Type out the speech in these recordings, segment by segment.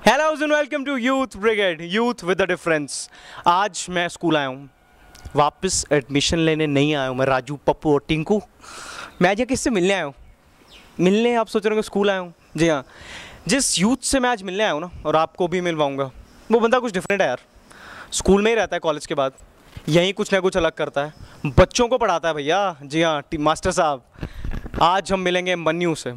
Hello and welcome to youth brigade, youth with the difference. आज मैं school आया हूँ, वापस एडमिशन लेने नहीं आया हूँ। मैं राजू, पप्पू और टिंकू, मैं आज किससे मिलने आया हूँ? मिलने आप सोच रहे हो कि स्कूल आया हूँ? जी हाँ, जिस यूथ से मैं आज मिलने आया हूँ ना, और आपको भी मिलवाऊँगा, वो बंदा कुछ डिफरेंट है यार। स्कूल में ही रहता है, कॉलेज के बाद यहीं कुछ ना कुछ अलग करता है, बच्चों को पढ़ाता है भैया। जी हाँ मास्टर साहब, आज हम मिलेंगे मन्नू से।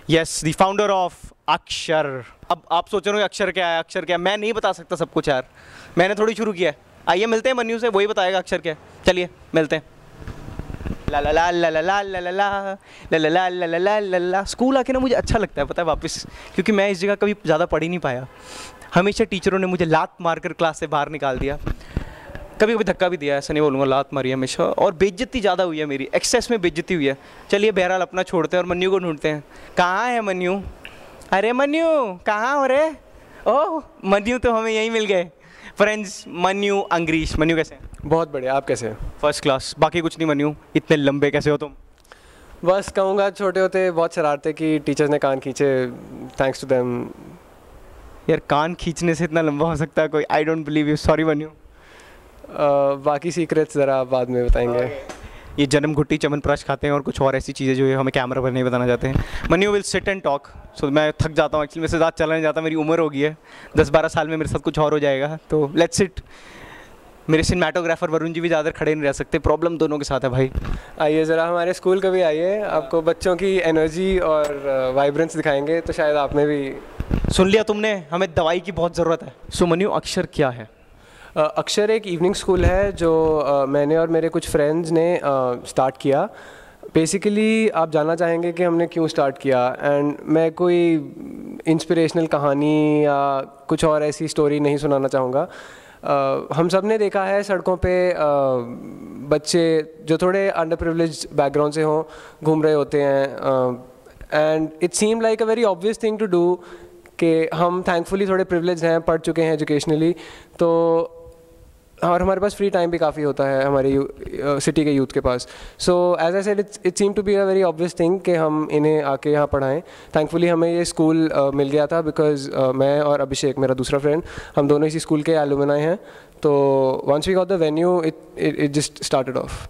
यस, द फाउंडर ऑफ अक्षर। अब आप सोच रहे हो अक्षर क्या है, अक्षर क्या है? मैं नहीं बता सकता सब कुछ यार, मैंने थोड़ी शुरू किया है। आइए मिलते हैं मन्नू से, वही बताएगा अक्षर क्या है। चलिए मिलते हैं। ला ला ला ला ला ला ला ला ला ला ला ला ला ला ला ला। स्कूल आके ना मुझे अच्छा लगता है, पता है, वापस, क्योंकि मैं इस जगह कभी ज़्यादा पढ़ ही नहीं पाया। हमेशा टीचरों ने मुझे लात मारकर क्लास से बाहर निकाल दिया, कभी कभी धक्का भी दिया, ऐसा नहीं बोलूँगा, लात मारी हमेशा। और बेइज्जती ज़्यादा हुई है मेरी, एक्सेस में बेइज्जती हुई है। चलिए बहरहाल अपना छोड़ते हैं और मन्नू को ढूंढते हैं। कहाँ है मन्नू? अरे मन्नू कहाँ हो रे? ओह मन्नू तो हमें यहीं मिल गए। फ्रेंड्स, मन्नू, अंग्रीश। मन्नू कैसे हैं? बहुत बढ़िया, आप कैसे हैं? First class. बाकी कुछ नहीं मन्नू, इतने लंबे कैसे हो तुम? बस कहूँगा छोटे होते बहुत शरारते कि टीचर्स ने कान खींचे, थैंक्स टू देम। यार कान खींचने से इतना लंबा हो सकता है कोई? I don't believe you, sorry Mannu. बाकी सीक्रेट्स ज़रा बाद में बताएंगे। ये जन्म घुट्टी च्यवनप्राश खाते हैं और कुछ और ऐसी चीज़ें जो है हमें कैमरा पर नहीं बताना चाहते हैं। Mannu will sit and talk. So मैं थक जाता हूँ एक्चुअली, मेरे से ज़्यादा चला नहीं जाता, मेरी उम्र हो गई है, 10-12 साल में मेरे साथ कुछ और हो जाएगा। तो लेट्स सिट। मेरे सिनेमेटोग्राफर वरुण जी भी ज़्यादा खड़े नहीं रह सकते, प्रॉब्लम दोनों के साथ है भाई। आइए ज़रा हमारे स्कूल कभी आइए, आपको बच्चों की एनर्जी और वाइब्रेंस दिखाएंगे, तो शायद आप में भी। सुन लिया तुमने, हमें दवाई की बहुत ज़रूरत है। सो मन्नू, अक्षर क्या है? अक्षर एक इवनिंग स्कूल है जो मैंने और मेरे कुछ फ्रेंड्स ने स्टार्ट किया। बेसिकली आप जानना चाहेंगे कि हमने क्यों स्टार्ट किया, एंड मैं कोई इंस्पिरेशनल कहानी या कुछ और ऐसी स्टोरी नहीं सुनाना चाहूँगा। हम सब ने देखा है सड़कों पे बच्चे जो थोड़े अंडर प्रिविलेज्ड बैकग्राउंड से हों घूम रहे होते हैं, and it seem like a very obvious thing to do कि हम थैंकफुली थोड़े प्रिविलेज हैं, पढ़ चुके हैं एजुकेशनली, तो और हमारे पास फ्री टाइम भी काफ़ी होता है हमारे सिटी के यूथ के पास। So as I said, it seem to be a very obvious thing कि हम इन्हें आके यहाँ पढ़ाएं। थैंकफुली हमें ये स्कूल मिल गया था बिकॉज मैं और अभिषेक, मेरा दूसरा फ्रेंड, हम दोनों इसी स्कूल के एलुमनाई हैं। तो once we got the venue, it just started off.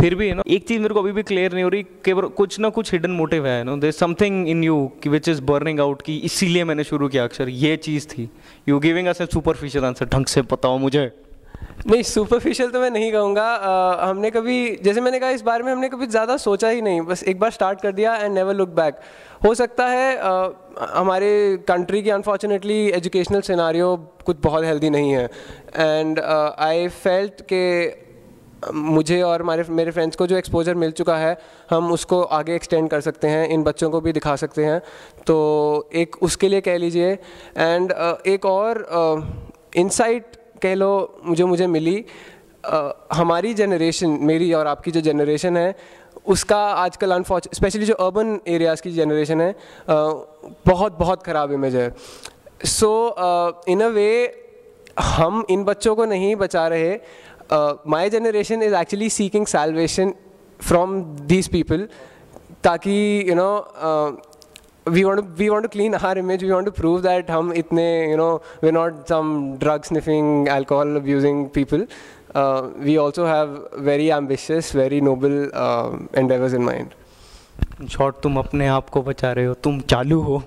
फिर भी है ना, एक चीज़ मेरे को अभी भी क्लियर नहीं हो रही कि कुछ ना कुछ हिडन मोटिव है no, there is something in you which is burning out, कि इसीलिए मैंने शुरू किया अक्षर, ये चीज़ थी। You giving us a superficial answer, ढंग से बताओ मुझे। नहीं, सुपरफिशियल तो मैं नहीं कहूँगा। हमने कभी, जैसे मैंने कहा, इस बारे में हमने कभी ज़्यादा सोचा ही नहीं, बस एक बार स्टार्ट कर दिया एंड नेवर लुक बैक। हो सकता है हमारे कंट्री की अनफॉर्चुनेटली एजुकेशनल सिनारियो कुछ बहुत हेल्दी नहीं है, एंड आई फेल्ट के मुझे और मेरे फ्रेंड्स को जो एक्सपोजर मिल चुका है, हम उसको आगे एक्सटेंड कर सकते हैं, इन बच्चों को भी दिखा सकते हैं। तो एक उसके लिए कह लीजिए, एंड एक और इंसाइट कह लो मुझे मिली। हमारी जनरेशन, मेरी और आपकी जो जनरेशन है, उसका आजकल स्पेशली जो अर्बन एरियाज़ की जनरेशन है, बहुत बहुत ख़राब इमेज है। सो इन अ वे हम इन बच्चों को नहीं बचा रहे। My generation is actually seeking salvation from these people, ताकि you know we want to clean our image. We want to prove that हम इतने we're not some drug sniffing, alcohol abusing people. We also have very ambitious, very noble endeavors in mind. Short, तुम अपने आप को बचा रहे हो, तुम चालू हो।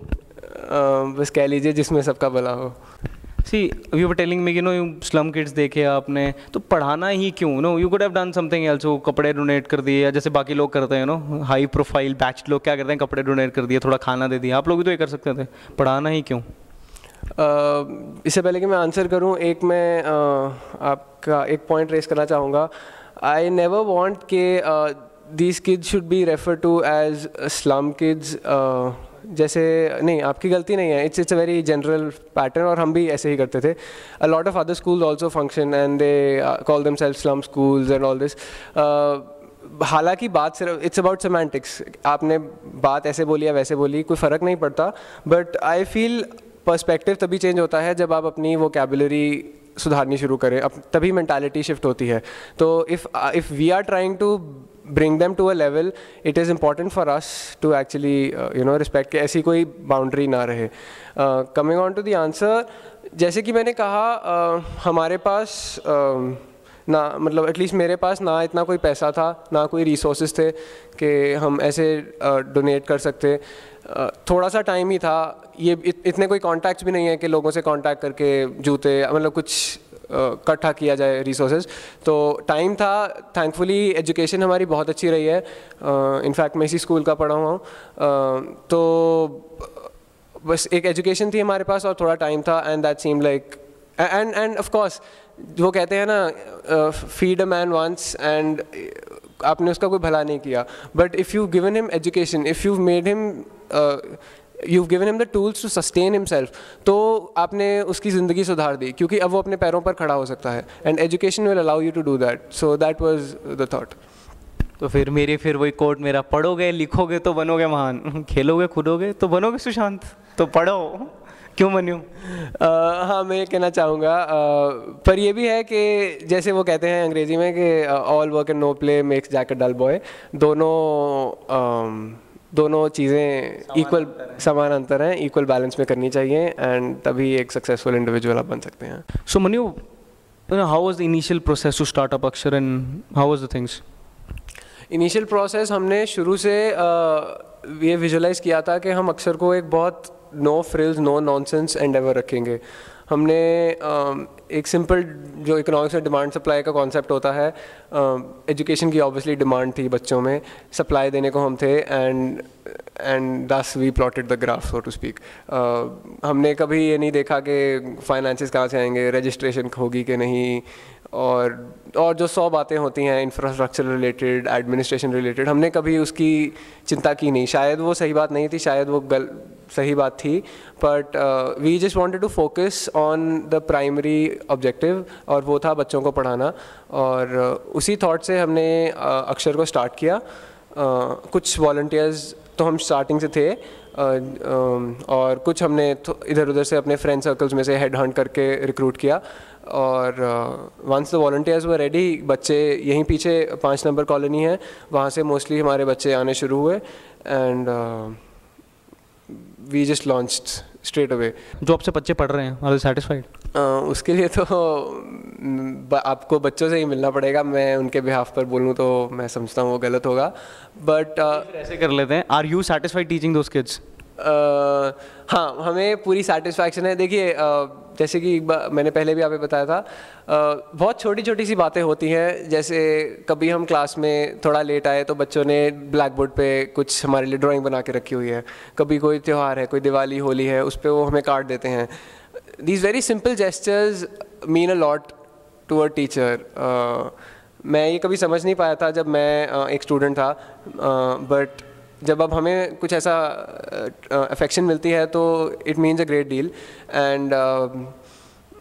बस कह लीजिए जिसमें सबका भला हो। See you were telling me, slum kids देखे आपने, तो पढ़ाना ही क्यों? You could have done something else. वो कपड़े डोनेट कर दिए, या जैसे बाकी लोग करते हैं हाई प्रोफाइल बैच लोग क्या करते हैं, कपड़े डोनेट कर दिए, थोड़ा खाना दे दिया। आप लोग भी तो ये कर सकते थे, पढ़ाना ही क्यों? इससे पहले कि मैं आंसर करूं, एक मैं आपका एक पॉइंट रेस करना चाहूँगा। आई नेवर वॉन्ट के these kids should be refer to as slum kids. जैसे नहीं, आपकी गलती नहीं है, it's a very general pattern, और हम भी ऐसे ही करते थे। A lot of other schools also function and they call themselves slum schools and all this. हालांकि बात सिर्फ इट्स अबाउट सेमेंटिक्स, आपने बात ऐसे बोली या वैसे बोली, कोई फ़र्क नहीं पड़ता। बट आई फील पर्सपेक्टिव तभी चेंज होता है जब आप अपनी वोकैबुलरी सुधारनी शुरू करें, अब तभी मेंटालिटी शिफ्ट होती है। तो if we are trying to bring them to a level, it is important for us to actually respect कि ऐसी कोई boundary ना रहे. Coming on to the answer, जैसे कि मैंने कहा हमारे पास ना मतलब एटलीस्ट मेरे पास ना इतना कोई पैसा था, ना कोई रिसोर्सेज थे कि हम ऐसे डोनेट कर सकते. थोड़ा सा टाइम ही था, ये इतने कोई कॉन्टैक्ट्स भी नहीं है कि लोगों से कांटेक्ट करके जूते मतलब कुछ इकट्ठा किया जाए रिसोर्सेज. तो टाइम था. थैंकफुली एजुकेशन हमारी बहुत अच्छी रही है. इनफैक्ट मैं इसी स्कूल का पढ़ा हुआ हूँ. तो बस एक एजुकेशन थी हमारे पास और थोड़ा टाइम था, and that seem like and of course वो कहते हैं ना feed a man once, and आपने उसका कोई भला नहीं किया, but if you given him education, if you made him you've given him the tools to sustain himself, तो आपने उसकी ज़िंदगी सुधार दी, क्योंकि अब वो अपने पैरों पर खड़ा हो सकता है. And education will allow you to do that. So that was the thought. तो फिर वही कोट मेरा, पढ़ोगे लिखोगे तो बनोगे महान, खेलोगे कूदोगे तो बनोगे सुशांत. तो पढ़ो, क्यों बन्यूं? हाँ, मैं ये कहना चाहूँगा, पर ये भी है कि जैसे वो कहते हैं अंग्रेज़ी में कि all work and no play makes Jack a dull boy. दोनों चीज़ें इक्वल समान अंतर हैं, इक्वल बैलेंस में करनी चाहिए, एंड तभी एक सक्सेसफुल इंडिविजुअल आप बन सकते हैं. So Manu, how was the initial process to start up Akshar, and how was the things? Initial process हमने शुरू से ये विजुलाइज़ किया था कि हम अक्षर को एक बहुत no frills no nonsense endeavour रखेंगे. हमने एक सिंपल जो इकोनॉमिक्स में डिमांड सप्लाई का कॉन्सेप्ट होता है, एजुकेशन की ऑब्वियसली डिमांड थी बच्चों में, सप्लाई देने को हम थे, and thus we plotted the graph so to speak. हमने कभी ये नहीं देखा कि फाइनेंसेस कहाँ से आएंगे, रजिस्ट्रेशन होगी कि नहीं, और जो 100 बातें होती हैं इंफ्रास्ट्रक्चर रिलेटेड, एडमिनिस्ट्रेशन रिलेटेड, हमने कभी उसकी चिंता की नहीं. शायद वो सही बात नहीं थी, शायद वो सही बात थी, but we just wanted to focus on the primary objective, और वो था बच्चों को पढ़ाना. और उसी थॉट से हमने अक्षर को स्टार्ट किया. कुछ वॉलंटियर्स तो हम स्टार्टिंग से थे, और कुछ हमने इधर उधर से अपने फ्रेंड सर्कल्स में से हेड हंट करके रिक्रूट किया. और once the volunteers were ready, बच्चे यहीं पीछे 5 नंबर कॉलोनी है, वहाँ से मोस्टली हमारे बच्चे आने शुरू हुए, and we just launched straight away. जो आपसे बच्चे पढ़ रहे हैं, आर यू सैटिस्फाइड? उसके लिए तो आपको बच्चों से ही मिलना पड़ेगा. मैं उनके बिहाफ पर बोलूँ तो मैं समझता हूँ वो गलत होगा, बट ऐसे कर लेते हैं, are you satisfied teaching those kids? हाँ, हमें पूरी सेटिस्फैक्शन है. देखिए, जैसे कि मैंने पहले भी आपको बताया था, बहुत छोटी छोटी सी बातें होती हैं. जैसे कभी हम क्लास में थोड़ा लेट आए तो बच्चों ने ब्लैक बोर्ड पे कुछ हमारे लिए ड्राइंग बना के रखी हुई है. कभी कोई त्यौहार है, कोई दिवाली होली है, उस पर वो हमें कार्ड देते हैं. These very simple gestures mean a lot to a teacher. मैं ये कभी समझ नहीं पाया था जब मैं एक स्टूडेंट था, बट जब अब हमें कुछ ऐसा अफेक्शन मिलती है तो it means a great deal. And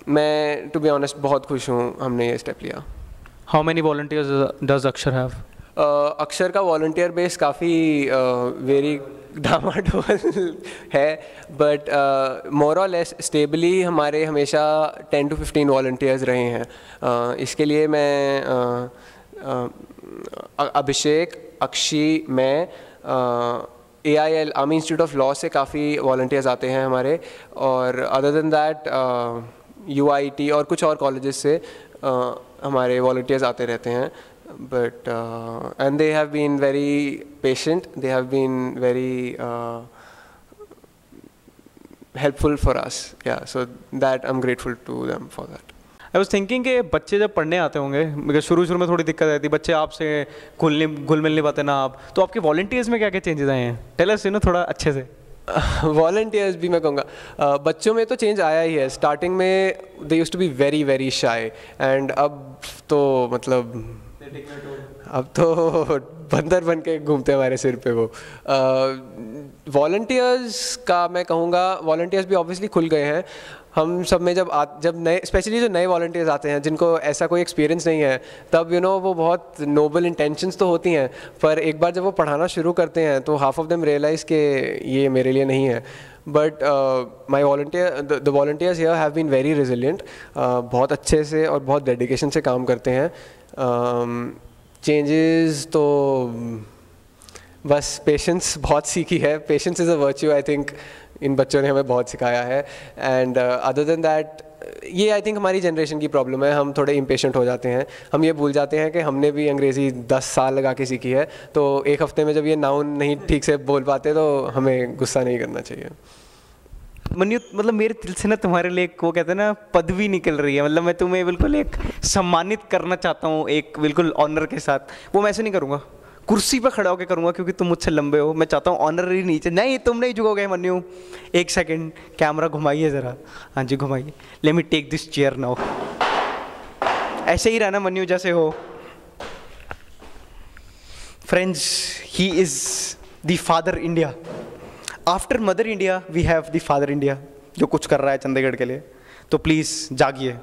मैं टू बी ऑनेस्ट बहुत खुश हूँ हमने ये स्टेप लिया. हाउ मैनी वॉलंटियर्स डज अक्षर हैव? अक्षर का वॉलंटियर बेस काफ़ी वेरी डामाडोल है, बट मोर और लेस स्टेबली हमारे हमेशा 10 to 15 वॉलंटियर्स रहे हैं. इसके लिए मैं अभिषेक, अक्षी, मैं, AIL army institute of law से काफ़ी वॉलंटियर्स आते हैं हमारे, और अदर देन दैट UIT और कुछ और कॉलेजेस से हमारे वॉलंटियर्स आते रहते हैं. But and they have been very patient, they have been very helpful for us, yeah, so that I'm grateful to them for that. I was thinking कि बच्चे जब पढ़ने आते होंगे, बिकॉज शुरू में थोड़ी दिक्कत आती है, बच्चे आपसे घुल मिल नहीं पाते ना आप, तो आपके वॉलंटियर्स में क्या क्या चेंजेस आए हैं? टेल अस थोड़ा अच्छे से. वॉलंटियर्स भी मैं कहूँगा बच्चों में तो चेंज आया ही है. स्टार्टिंग में they used to be very very shy, and अब तो मतलब अब तो बंदर बन के घूमते हमारे सिर पे वो. वॉलंटियर्स का मैं कहूँगा, वॉलंटियर्स भी ऑब्वियसली खुल गए हैं. हम सब में जब नए, स्पेशली जो नए वॉलंटियर्स आते हैं जिनको ऐसा कोई एक्सपीरियंस नहीं है, तब वो बहुत नोबल इंटेंशंस तो होती हैं, पर एक बार जब वो पढ़ाना शुरू करते हैं तो हाफ ऑफ देम रियलाइज़ कि ये मेरे लिए नहीं है. But my the volunteers here have been very resilient. बहुत अच्छे से और बहुत डेडिकेशन से काम करते हैं. चेंजेस तो बस पेशेंस बहुत सीखी है. Patience is a virtue, I think in बच्चों ने हमें बहुत सिखाया है. एंड अदर देन दैट, ये आई थिंक हमारी जनरेशन की प्रॉब्लम है. हम थोड़े इम्पेशेंट हो जाते हैं. हम ये भूल जाते हैं कि हमने भी अंग्रेज़ी 10 साल लगा के सीखी है. तो एक हफ्ते में जब ये नाउन नहीं ठीक से बोल पाते तो हमें गुस्सा नहीं करना चाहिए. मन्यु, मतलब मेरे दिल से ना तुम्हारे लिए एक, वो कहते हैं ना, पदवी निकल रही है. मतलब मैं तुम्हें बिल्कुल एक सम्मानित करना चाहता हूँ, एक बिल्कुल ऑनर के साथ. वो मैं ऐसे नहीं करूँगा, कुर्सी पर खड़ा होकर करूँगा, क्योंकि तुम मुझसे लंबे हो. मैं चाहता हूँ ऑनररी नीचे. नहीं, तुम नहीं झुकोगे मन्यु. एक सेकंड, कैमरा घुमाइए ज़रा. हाँ जी, घुमाइए. Let me take this chair now. ऐसे ही रहना मन्यु जैसे हो. Friends, he is the father India. After mother India we have the father India, जो कुछ कर रहा है चंडीगढ़ के लिए. तो प्लीज़ जागिए,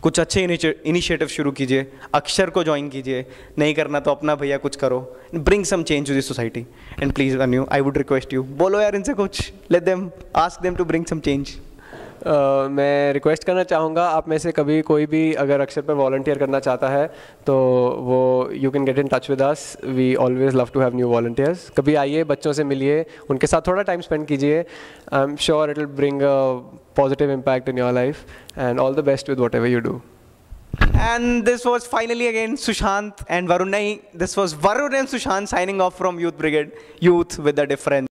कुछ अच्छे इनिशिएटिव शुरू कीजिए. अक्षर को ज्वाइन कीजिए. नहीं करना तो अपना भैया कुछ करो. Bring some change to this society. And please Anu, I would request you, बोलो यार इनसे कुछ. Let them, ask them to bring some change. मैं रिक्वेस्ट करना चाहूँगा, आप में से कभी कोई भी अगर अक्षर पर वॉलंटियर करना चाहता है तो वो you can get in touch with us. We always love to have new volunteers. कभी आइए, बच्चों से मिलिए, उनके साथ थोड़ा टाइम स्पेंड कीजिए. I am sure it will bring a positive impact in your life. And all the best with what ever you do. And this was finally again Sushant and Varun. Nahi, this was Varun and Sushant signing off from Youth Brigade, Youth with a Difference.